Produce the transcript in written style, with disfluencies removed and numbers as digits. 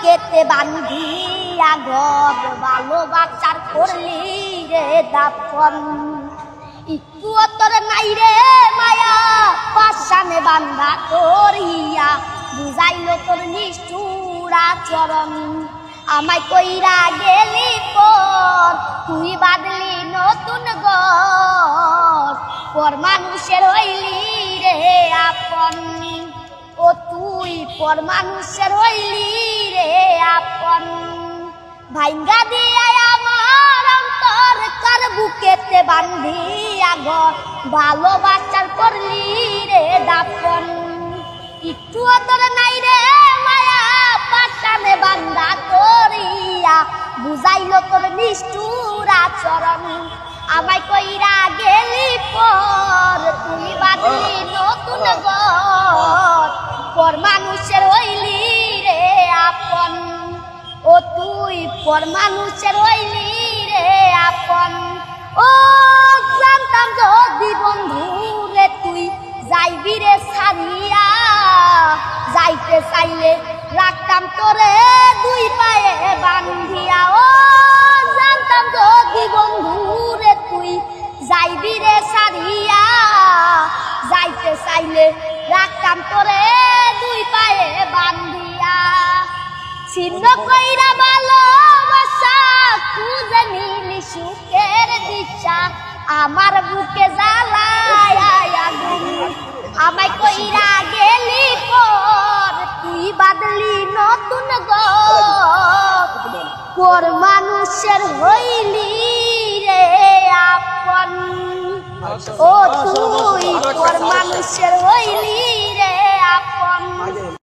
বুকেতে বান্ধিয়া ঘর ভালোবাসার করলি রে দাফন একটু তোর নাই রে মায়া পাশানে বান্ধা করিয়া বুঝাইল তোর নিষ্ঠুর আচরণ আমায় কইরা গেলি পর তুই বাঁধলি নতুন ঘর পর মানুষের হইলি রে আপন ও তুই পর মানুষের হইলি রে আপন ভাইঙ্গা দিয়া আমার অন্তর কার বুকেতে বান্ধিয়া ঘর ভালোবাসার করলি রে দাফন একটু তোর নাই রে মায়া পাশানে বান্ধা করিয়া বুঝাইল তোর নিষ্ঠুর আচরণ আমায় কইরা গেলি পর তুই বাঁধলি নতুন ঘর পর মানুষের হইলি রে আপন ও তুই পর মানুষের হইলি রে আপন ও জানতাম যদি বন্ধু রে তুই যাইবি রে ছাড়িয়া যাইতে চাইলে রাখতাম তোরে দুই পায়ে বান্ধিয়া ও জানতাম যদি বন্ধু রে তুই যাইবি রে ছাড়িয়া যাইতে চাইলে রাখতাম তোরে দুই পায়ে বান্ধিয়া ছিন্ন কইরা ভালোবাসা খুঁজে নিলি সুখের দিশা আমার বুকে জ্বালায় আগুন আমায় কইরা গেলি পর তুই বাঁধলি নতুন ঘর পর মানুষের হইলি রে আপন ও তুই পর মানুষের হইলি রে আপন।